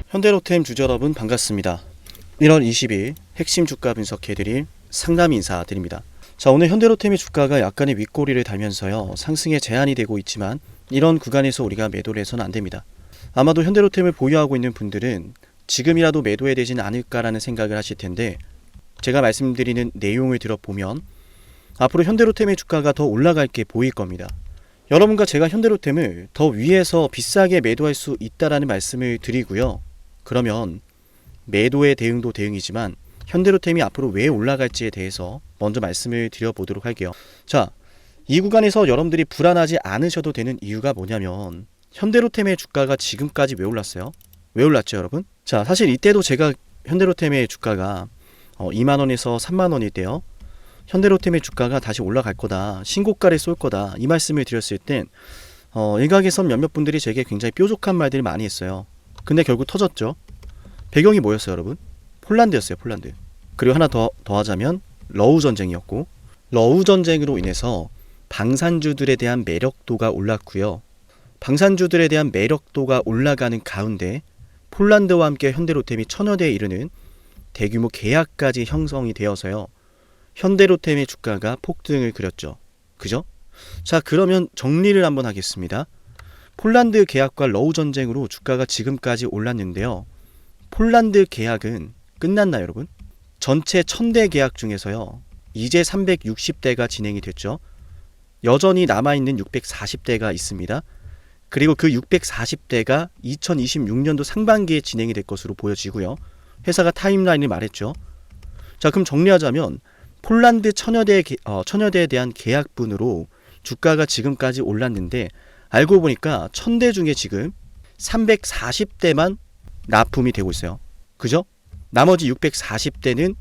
현대로템 주주 여러분 반갑습니다. 1월 20일 핵심 주가 분석해드릴 상담 인사드립니다. 자, 오늘 현대로템의 주가가 약간의 윗꼬리를 달면서요 상승에 제한이 되고 있지만 이런 구간에서 우리가 매도를 해서는 안됩니다. 아마도 현대로템을 보유하고 있는 분들은 지금이라도 매도해야 되지는 않을까라는 생각을 하실 텐데, 제가 말씀드리는 내용을 들어보면 앞으로 현대로템의 주가가 더 올라갈 게 보일 겁니다. 여러분과 제가 현대로템을 더 위에서 비싸게 매도할 수 있다라는 말씀을 드리고요. 그러면 매도의 대응도 대응이지만 현대로템이 앞으로 왜 올라갈지에 대해서 먼저 말씀을 드려보도록 할게요. 자, 이 구간에서 여러분들이 불안하지 않으셔도 되는 이유가 뭐냐면, 현대로템의 주가가 지금까지 왜 올랐어요? 왜 올랐죠, 여러분? 자, 사실 이때도 제가 현대로템의 주가가 2만원에서 3만원일 때요, 현대로템의 주가가 다시 올라갈 거다, 신고가를 쏠 거다, 이 말씀을 드렸을 땐 일각에서 몇몇 분들이 제게 굉장히 뾰족한 말들을 많이 했어요. 근데 결국 터졌죠. 배경이 뭐였어요, 여러분? 폴란드였어요, 폴란드. 그리고 하나 더하자면 러우 전쟁이었고, 러우 전쟁으로 인해서 방산주들에 대한 매력도가 올랐고요. 방산주들에 대한 매력도가 올라가는 가운데 폴란드와 함께 현대로템이 1000여 대에 이르는 대규모 계약까지 형성이 되어서요, 현대로템의 주가가 폭등을 그렸죠. 그죠? 자, 그러면 정리를 한번 하겠습니다. 폴란드 계약과 러우 전쟁으로 주가가 지금까지 올랐는데요. 폴란드 계약은 끝났나요, 여러분? 전체 1000대 계약 중에서요, 이제 360대가 진행이 됐죠. 여전히 남아있는 640대가 있습니다. 그리고 그 640대가 2026년도 상반기에 진행이 될 것으로 보여지고요. 회사가 타임라인을 말했죠. 자, 그럼 정리하자면 폴란드 1000여 대에 대한 계약분으로 주가가 지금까지 올랐는데, 알고 보니까 1000대 중에 지금 340대만 납품이 되고 있어요. 그죠? 나머지 640대는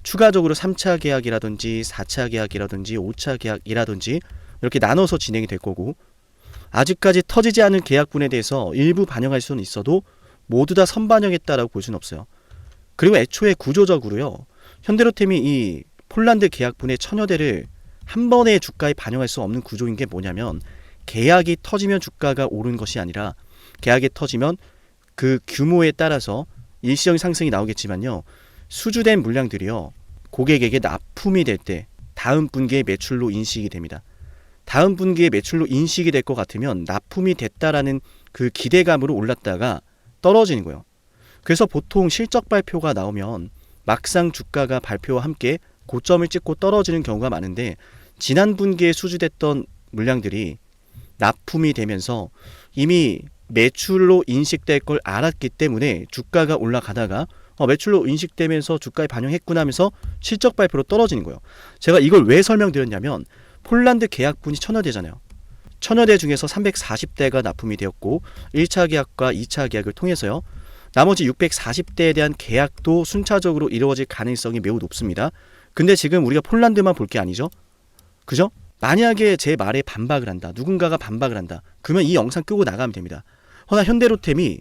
추가적으로 3차 계약이라든지 4차 계약이라든지 5차 계약이라든지 이렇게 나눠서 진행이 될 거고, 아직까지 터지지 않은 계약분에 대해서 일부 반영할 수는 있어도 모두 다 선반영했다라고 볼 수는 없어요. 그리고 애초에 구조적으로요, 현대로템이 이 폴란드 계약분의 1000여 대를 한 번에 주가에 반영할 수 없는 구조인 게 뭐냐면, 계약이 터지면 주가가 오른 것이 아니라 계약이 터지면 그 규모에 따라서 일시적인 상승이 나오겠지만요, 수주된 물량들이요, 고객에게 납품이 될 때 다음 분기의 매출로 인식이 됩니다. 다음 분기의 매출로 인식이 될 것 같으면 납품이 됐다라는 그 기대감으로 올랐다가 떨어지는 거예요. 그래서 보통 실적 발표가 나오면 막상 주가가 발표와 함께 고점을 찍고 떨어지는 경우가 많은데, 지난 분기에 수주됐던 물량들이 납품이 되면서 이미 매출로 인식될 걸 알았기 때문에 주가가 올라가다가 매출로 인식되면서 주가에 반영했구나 하면서 실적 발표로 떨어지는 거예요. 제가 이걸 왜 설명드렸냐면, 폴란드 계약분이 1000여 대잖아요. 1000여 대 중에서 340대가 납품이 되었고 1차 계약과 2차 계약을 통해서요, 나머지 640대에 대한 계약도 순차적으로 이루어질 가능성이 매우 높습니다. 근데 지금 우리가 폴란드만 볼 게 아니죠. 그죠? 만약에 제 말에 반박을 한다, 누군가가 반박을 한다, 그러면 이 영상 끄고 나가면 됩니다. 허나 현대로템이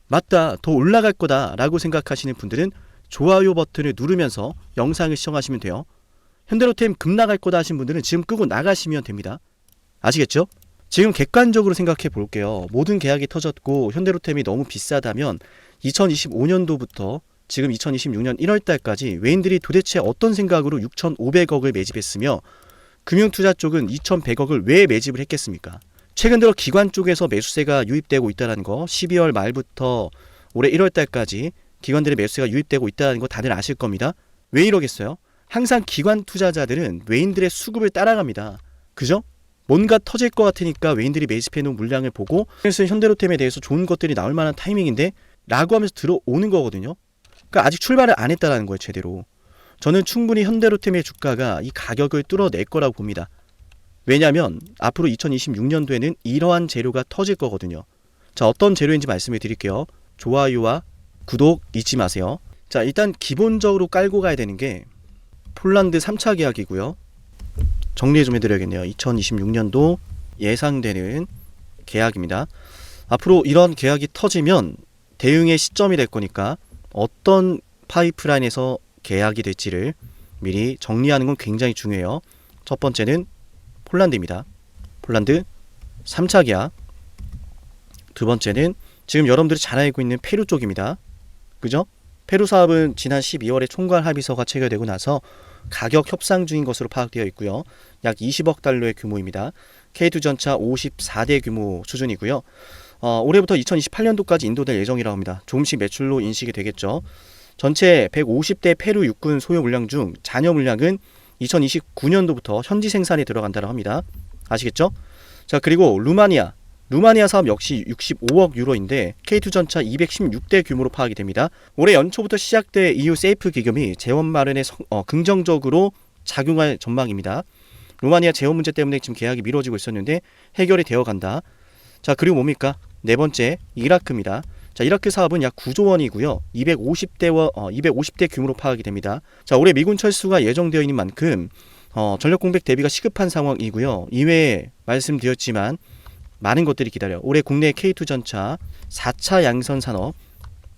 맞다, 더 올라갈 거다 라고 생각하시는 분들은 좋아요 버튼을 누르면서 영상을 시청하시면 돼요. 현대로템 급락할 거다 하신 분들은 지금 끄고 나가시면 됩니다. 아시겠죠? 지금 객관적으로 생각해 볼게요. 모든 계약이 터졌고 현대로템이 너무 비싸다면 2025년도부터 지금 2026년 1월달까지 외인들이 도대체 어떤 생각으로 6,500억을 매집했으며 금융투자 쪽은 2,100억을 왜 매집을 했겠습니까? 최근 들어 기관 쪽에서 매수세가 유입되고 있다는 거, 12월 말부터 올해 1월달까지 기관들의 매수세가 유입되고 있다는 거 다들 아실 겁니다. 왜 이러겠어요? 항상 기관 투자자들은 외인들의 수급을 따라갑니다. 그죠? 뭔가 터질 것 같으니까 외인들이 매집해놓은 물량을 보고, 그래서 현대로템에 대해서 좋은 것들이 나올 만한 타이밍인데 라고 하면서 들어오는 거거든요. 그러니까 아직 출발을 안 했다는 거예요, 제대로. 저는 충분히 현대로템의 주가가 이 가격을 뚫어낼 거라고 봅니다. 왜냐하면 앞으로 2026년도에는 이러한 재료가 터질 거거든요. 자, 어떤 재료인지 말씀을 드릴게요. 좋아요와 구독 잊지 마세요. 자, 일단 기본적으로 깔고 가야 되는 게 폴란드 3차 계약이고요. 정리 좀 해드려야겠네요. 2026년도 예상되는 계약입니다. 앞으로 이런 계약이 터지면 대응의 시점이 될 거니까 어떤 파이프라인에서 계약이 될지를 미리 정리하는 건 굉장히 중요해요. 첫 번째는 폴란드입니다. 폴란드 3차 계약. 두 번째는 지금 여러분들이 잘 알고 있는 페루 쪽입니다. 그죠? 페루 사업은 지난 12월에 총괄 합의서가 체결되고 나서 가격 협상 중인 것으로 파악되어 있고요. 약 20억 달러의 규모입니다. K2 전차 54대 규모 수준이고요. 올해부터 2028년도까지 인도될 예정이라고 합니다. 조금씩 매출로 인식이 되겠죠. 전체 150대 페루 육군 소요 물량 중 잔여 물량은 2029년도부터 현지 생산에 들어간다고 합니다. 아시겠죠? 자, 그리고 루마니아 사업 역시 65억 유로인데 K2 전차 216대 규모로 파악이 됩니다. 올해 연초부터 시작된 EU 세이프 기금이 재원 마련에 긍정적으로 작용할 전망입니다. 루마니아 재원 문제 때문에 지금 계약이 미뤄지고 있었는데 해결이 되어 간다. 자, 그리고 뭡니까? 네 번째, 이라크입니다. 자, 이라크 사업은 약 9조 원이고요. 250대 규모로 파악이 됩니다. 자, 올해 미군 철수가 예정되어 있는 만큼 전력 공백 대비가 시급한 상황이고요. 이외에 말씀드렸지만 많은 것들이 기다려. 올해 국내 K2 전차 4차 양선 산업,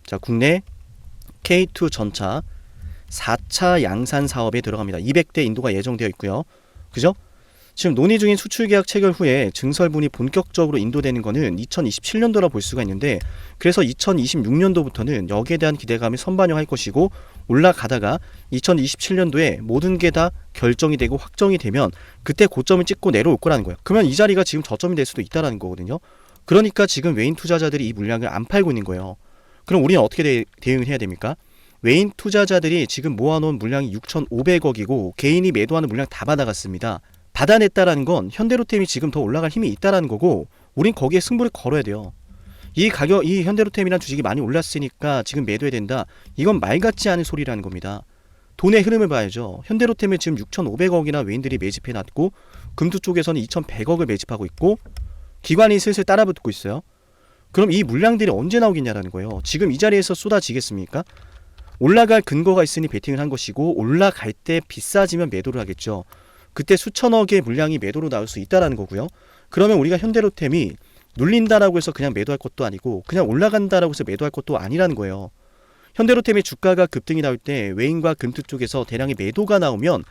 자, 국내 K2 전차 4차 양산 사업에 들어갑니다. 200대 인도가 예정되어 있고요. 그죠? 지금 논의 중인 수출 계약 체결 후에 증설분이 본격적으로 인도되는 것은 2027년도라 볼 수가 있는데, 그래서 2026년도부터는 여기에 대한 기대감을 선반영할 것이고, 올라가다가 2027년도에 모든 게 다 결정이 되고 확정이 되면 그때 고점을 찍고 내려올 거라는 거예요. 그러면 이 자리가 지금 저점이 될 수도 있다는 거거든요. 그러니까 지금 외인 투자자들이 이 물량을 안 팔고 있는 거예요. 그럼 우리는 어떻게 대응을 해야 됩니까? 외인 투자자들이 지금 모아놓은 물량이 6,500억이고 개인이 매도하는 물량 다 받아갔습니다. 받아냈다라는 건 현대로템이 지금 더 올라갈 힘이 있다라는 거고, 우린 거기에 승부를 걸어야 돼요. 이 현대로템이란 주식이 많이 올랐으니까 지금 매도해야 된다. 이건 말 같지 않은 소리라는 겁니다. 돈의 흐름을 봐야죠. 현대로템을 지금 6,500억이나 외인들이 매집해놨고, 금투 쪽에서는 2,100억을 매집하고 있고, 기관이 슬슬 따라붙고 있어요. 그럼 이 물량들이 언제 나오겠냐라는 거예요. 지금 이 자리에서 쏟아지겠습니까? 올라갈 근거가 있으니 베팅을 한 것이고, 올라갈 때 비싸지면 매도를 하겠죠. 그때 수천억의 물량이 매도로 나올 수 있다라는 거고요. 그러면 우리가 현대로템이 눌린다라고 해서 그냥 매도할 것도 아니고, 그냥 올라간다라고 해서 매도할 것도 아니라는 거예요. 현대로템의 주가가 급등이 나올 때 외인과 금투 쪽에서 대량의 매도가 나오면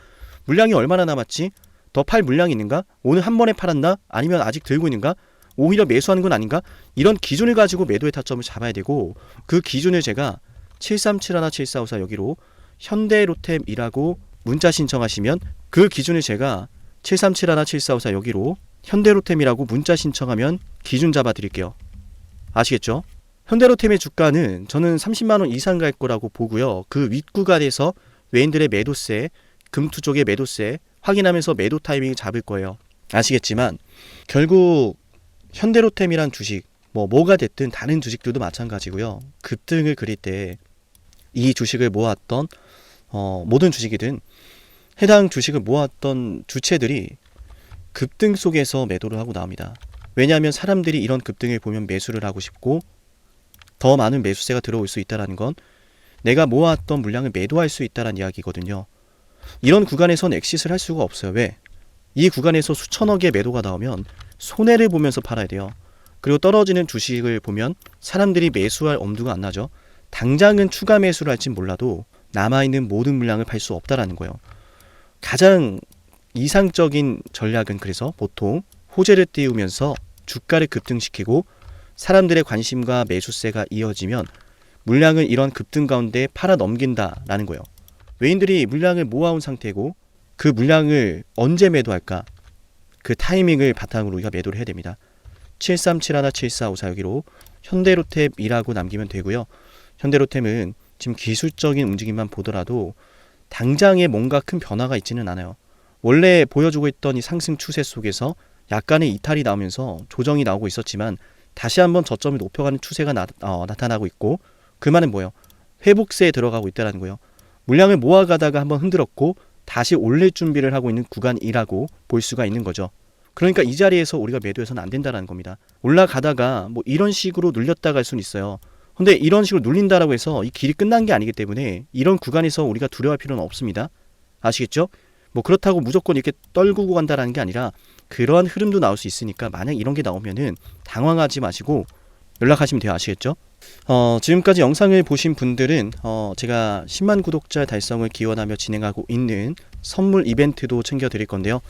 물량이 얼마나 남았지? 더 팔 물량이 있는가? 오늘 한 번에 팔았나? 아니면 아직 들고 있는가? 오히려 매수하는 건 아닌가? 이런 기준을 가지고 매도의 타점을 잡아야 되고, 그 기준을 제가 7371-7454 여기로 현대로템이라고 문자 신청하시면, 그 기준을 제가 7371-7454 여기로 현대로템이라고 문자 신청하면 기준 잡아 드릴게요. 아시겠죠? 현대로템의 주가는 저는 30만원 이상 갈 거라고 보고요. 그 윗구간에서 외인들의 매도세, 금투 쪽의 매도세 확인하면서 매도 타이밍을 잡을 거예요. 아시겠지만 결국 현대로템이란 주식, 뭐가 됐든 다른 주식들도 마찬가지고요. 급등을 그릴 때 이 주식을 모았던 모든 주식이든 해당 주식을 모았던 주체들이 급등 속에서 매도를 하고 나옵니다. 왜냐하면 사람들이 이런 급등을 보면 매수를 하고 싶고, 더 많은 매수세가 들어올 수 있다는 건 내가 모았던 물량을 매도할 수 있다는 이야기거든요. 이런 구간에선 엑싯을 할 수가 없어요. 왜? 이 구간에서 수천억의 매도가 나오면 손해를 보면서 팔아야 돼요. 그리고 떨어지는 주식을 보면 사람들이 매수할 엄두가 안 나죠. 당장은 추가 매수를 할진 몰라도 남아있는 모든 물량을 팔 수 없다라는 거예요. 가장 이상적인 전략은 그래서 보통 호재를 띄우면서 주가를 급등시키고, 사람들의 관심과 매수세가 이어지면 물량을 이런 급등 가운데 팔아 넘긴다라는 거예요. 외인들이 물량을 모아온 상태고, 그 물량을 언제 매도할까? 그 타이밍을 바탕으로 우리가 매도를 해야 됩니다. 7371-7454 여기로 현대로템이라고 남기면 되고요. 현대로템은 지금 기술적인 움직임만 보더라도 당장에 뭔가 큰 변화가 있지는 않아요. 원래 보여주고 있던 이 상승 추세 속에서 약간의 이탈이 나오면서 조정이 나오고 있었지만 다시 한번 저점을 높여가는 추세가 나타나고 있고, 그 말은 뭐예요? 회복세에 들어가고 있다는 거예요. 물량을 모아가다가 한번 흔들었고 다시 올릴 준비를 하고 있는 구간이라고 볼 수가 있는 거죠. 그러니까 이 자리에서 우리가 매도해서는 안 된다는 겁니다. 올라가다가 이런 식으로 눌렸다 갈 수는 있어요. 근데 이런 식으로 눌린다라고 해서 이 길이 끝난 게 아니기 때문에 이런 구간에서 우리가 두려워할 필요는 없습니다. 아시겠죠? 그렇다고 무조건 이렇게 떨구고 간다라는 게 아니라 그러한 흐름도 나올 수 있으니까, 만약 이런 게 나오면은 당황하지 마시고 연락하시면 돼요. 아시겠죠? 지금까지 영상을 보신 분들은 제가 10만 구독자 달성을 기원하며 진행하고 있는 선물 이벤트도 챙겨드릴 건데요.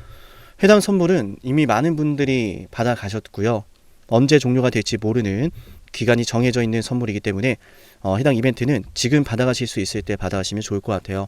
해당 선물은 이미 많은 분들이 받아가셨고요. 언제 종료가 될지 모르는 기간이 정해져 있는 선물이기 때문에 해당 이벤트는 지금 받아가실 수 있을 때 받아가시면 좋을 것 같아요.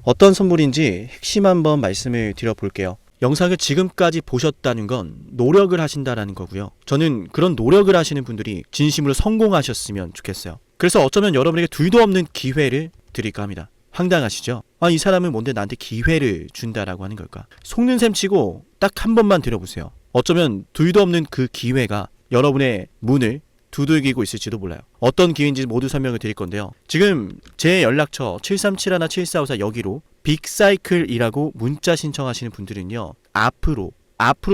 어떤 선물인지 핵심 한번 말씀을 드려볼게요. 영상을 지금까지 보셨다는 건 노력을 하신다라는 거고요. 저는 그런 노력을 하시는 분들이 진심으로 성공하셨으면 좋겠어요. 그래서 어쩌면 여러분에게 둘도 없는 기회를 드릴까 합니다. 황당하시죠? 이 사람은 뭔데 나한테 기회를 준다라고 하는 걸까? 속는 셈 치고 딱 한 번만 들어보세요. 어쩌면 둘도 없는 그 기회가 여러분의 문을 두들기고 있을지도 몰라요. 어떤 기회인지 모두 설명을 드릴 건데요. 지금 제 연락처 737-7454 여기로 빅사이클이라고 문자 신청하시는 분들은요, 앞으로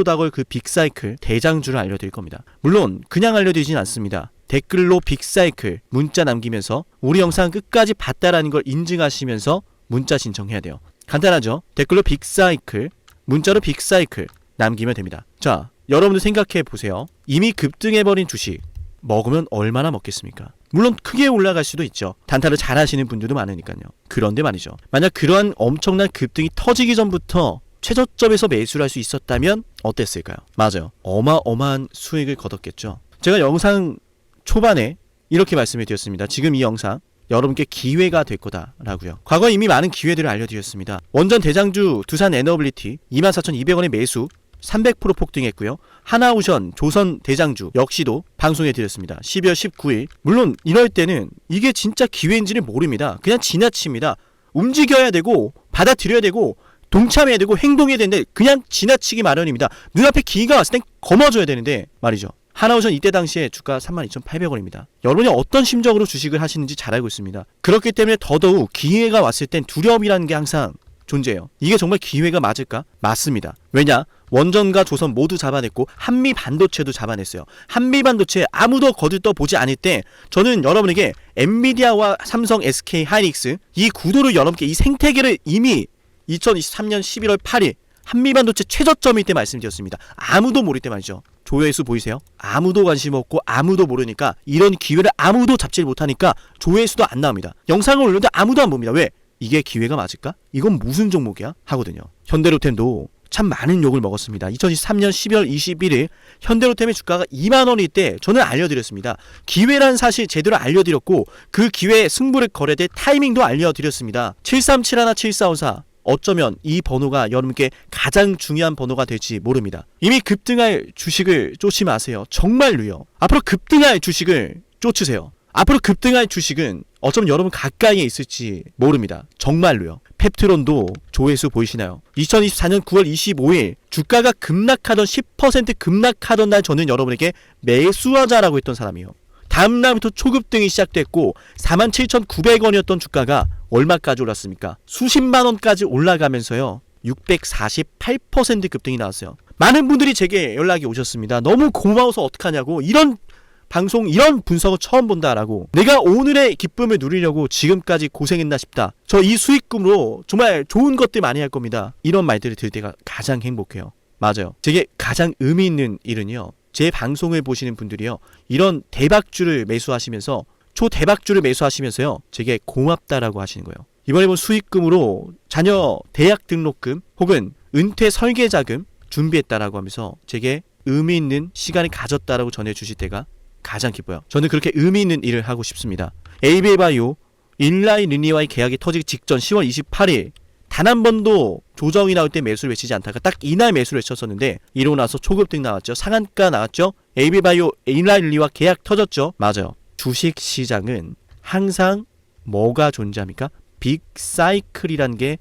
다가올 그 빅사이클 대장주를 알려드릴 겁니다. 물론 그냥 알려드리진 않습니다. 댓글로 빅사이클 문자 남기면서 우리 영상 끝까지 봤다라는 걸 인증하시면서 문자 신청해야 돼요. 간단하죠? 댓글로 빅사이클, 문자로 빅사이클 남기면 됩니다. 자, 여러분들 생각해 보세요. 이미 급등해버린 주식 먹으면 얼마나 먹겠습니까? 물론 크게 올라갈 수도 있죠. 단타를 잘 하시는 분들도 많으니까요. 그런데 말이죠, 만약 그러한 엄청난 급등이 터지기 전부터 최저점에서 매수를 할 수 있었다면 어땠을까요? 맞아요. 어마어마한 수익을 거뒀겠죠. 제가 영상 초반에 이렇게 말씀을 드렸습니다. 지금 이 영상 여러분께 기회가 될 거다라고요. 과거에 이미 많은 기회들을 알려드렸습니다. 원전 대장주 두산 에너빌리티 24,200원의 매수 300% 폭등했고요. 하나오션 조선 대장주 역시도 방송해 드렸습니다. 12월 19일. 물론 이럴 때는 이게 진짜 기회인지를 모릅니다. 그냥 지나칩니다. 움직여야 되고 받아들여야 되고 동참해야 되고 행동해야 되는데 그냥 지나치기 마련입니다. 눈앞에 기회가 왔을 땐 거머줘야 되는데 말이죠. 하나오션 이때 당시에 주가 32,800원입니다. 여러분이 어떤 심정으로 주식을 하시는지 잘 알고 있습니다. 그렇기 때문에 더더욱 기회가 왔을 땐 두려움이라는 게 항상 존재해요. 이게 정말 기회가 맞을까? 맞습니다. 왜냐? 원전과 조선 모두 잡아냈고 한미 반도체도 잡아냈어요. 한미 반도체 아무도 거들떠보지 않을 때 저는 여러분에게 엔비디아와 삼성, SK 하이닉스 이 구도를 여러분께 이 생태계를 이미 2023년 11월 8일 한미 반도체 최저점일 때 말씀드렸습니다. 아무도 모를 때 말이죠. 조회수 보이세요? 아무도 관심 없고 아무도 모르니까 이런 기회를 아무도 잡지 못하니까 조회수도 안 나옵니다. 영상을 올렸는데 아무도 안 봅니다. 왜? 이게 기회가 맞을까? 이건 무슨 종목이야? 하거든요. 현대로템도 참 많은 욕을 먹었습니다. 2023년 12월 21일 현대로템의 주가가 2만원일 때 저는 알려드렸습니다. 기회란 사실 제대로 알려드렸고 그 기회에 승부를 걸어야 될 타이밍도 알려드렸습니다. 737-7454 어쩌면 이 번호가 여러분께 가장 중요한 번호가 될지 모릅니다. 이미 급등할 주식을 쫓지 마세요. 정말로요. 앞으로 급등할 주식을 쫓으세요. 앞으로 급등할 주식은 어쩌면 여러분 가까이에 있을지 모릅니다. 정말로요. 펩트론도 조회수 보이시나요? 2024년 9월 25일 주가가 급락하던 10% 급락하던 날 저는 여러분에게 매수하자라고 했던 사람이에요. 다음 날부터 초급등이 시작됐고 47,900원이었던 주가가 얼마까지 올랐습니까? 수십만 원까지 올라가면서요. 648% 급등이 나왔어요. 많은 분들이 제게 연락이 오셨습니다. 너무 고마워서 어떡하냐고. 이런 방송, 이런 분석을 처음 본다라고. 내가 오늘의 기쁨을 누리려고 지금까지 고생했나 싶다. 저 이 수익금으로 정말 좋은 것들 많이 할 겁니다. 이런 말들을 들을 때가 가장 행복해요. 맞아요. 제게 가장 의미 있는 일은요, 제 방송을 보시는 분들이요, 이런 대박주를 매수하시면서 초대박주를 매수하시면서요, 제게 고맙다라고 하시는 거예요. 이번에 본 수익금으로 자녀 대학 등록금 혹은 은퇴 설계자금 준비했다라고 하면서 제게 의미 있는 시간을 가졌다라고 전해주실 때가 가장 기뻐요. 저는 그렇게 의미 있는 일을 하고 싶습니다. 에이비바이오 일라이 리니와의 계약이 터지기 직전 10월 28일 단 한 번도 조정이 나올 때 매수를 외치지 않다가 딱 이날 매수를 외쳤었는데 이러고 나서 초급등 나왔죠. 상한가 나왔죠. 에이비바이오 일라이 리니와 계약 터졌죠. 맞아요. 주식시장은 항상 뭐가 존재합니까? 빅사이클이란 게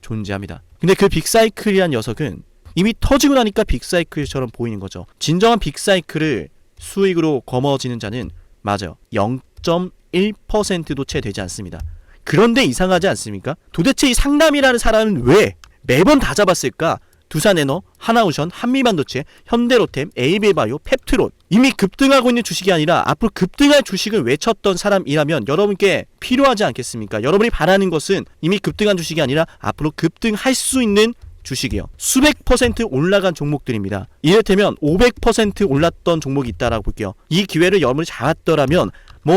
존재합니다. 근데 그 빅사이클이란 녀석은 이미 터지고 나니까 빅사이클처럼 보이는 거죠. 진정한 빅사이클을 수익으로 거머쥐는 자는 맞아요. 0.1%도 채 되지 않습니다. 그런데 이상하지 않습니까? 도대체 이 상남이라는 사람은 왜 매번 다 잡았을까? 두산에너, 하나오션, 한미반도체, 현대로템, 에이비바이오, 펩트론 이미 급등하고 있는 주식이 아니라 앞으로 급등할 주식을 외쳤던 사람이라면 여러분께 필요하지 않겠습니까? 여러분이 바라는 것은 이미 급등한 주식이 아니라 앞으로 급등할 수 있는 주식이요. 수백 퍼센트 올라간 종목들입니다. 이를테면 500% 올랐던 종목이 있다라고 볼게요. 이 기회를 여러분이 잡았더라면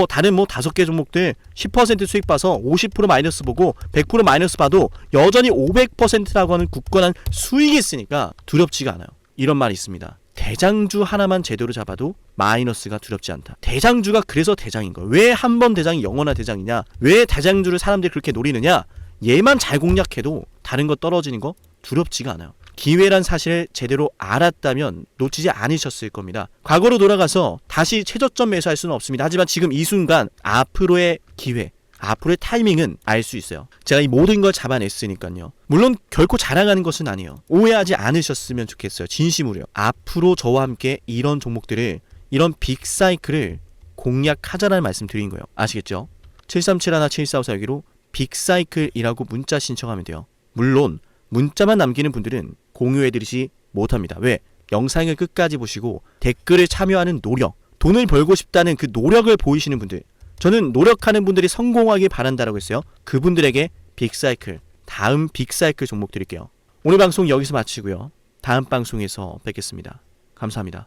다른 5개 종목들 10% 수익 봐서 50% 마이너스 보고 100% 마이너스 봐도 여전히 500%라고 하는 굳건한 수익이 있으니까 두렵지가 않아요. 이런 말이 있습니다. 대장주 하나만 제대로 잡아도 마이너스가 두렵지 않다. 대장주가 그래서 대장인 거야. 왜 한 번 대장이 영원한 대장이냐? 왜 대장주를 사람들이 그렇게 노리느냐? 얘만 잘 공략해도 다른 거 떨어지는 거 두렵지가 않아요. 기회란 사실을 제대로 알았다면 놓치지 않으셨을 겁니다. 과거로 돌아가서 다시 최저점 매수할 수는 없습니다. 하지만 지금 이 순간 앞으로의 기회, 앞으로의 타이밍은 알 수 있어요. 제가 이 모든 걸 잡아냈으니까요. 물론 결코 자랑하는 것은 아니에요. 오해하지 않으셨으면 좋겠어요. 진심으로요. 앞으로 저와 함께 이런 종목들을, 이런 빅사이클을 공략하자라는 말씀 드린 거예요. 아시겠죠? 7371-7454 여기로 빅사이클이라고 문자 신청하면 돼요. 물론 문자만 남기는 분들은 공유해드리지 못합니다. 왜? 영상을 끝까지 보시고 댓글을 참여하는 노력, 돈을 벌고 싶다는 그 노력을 보이시는 분들, 저는 노력하는 분들이 성공하길 바란다라고 했어요. 그분들에게 빅사이클, 다음 빅사이클 종목 드릴게요. 오늘 방송 여기서 마치고요. 다음 방송에서 뵙겠습니다. 감사합니다.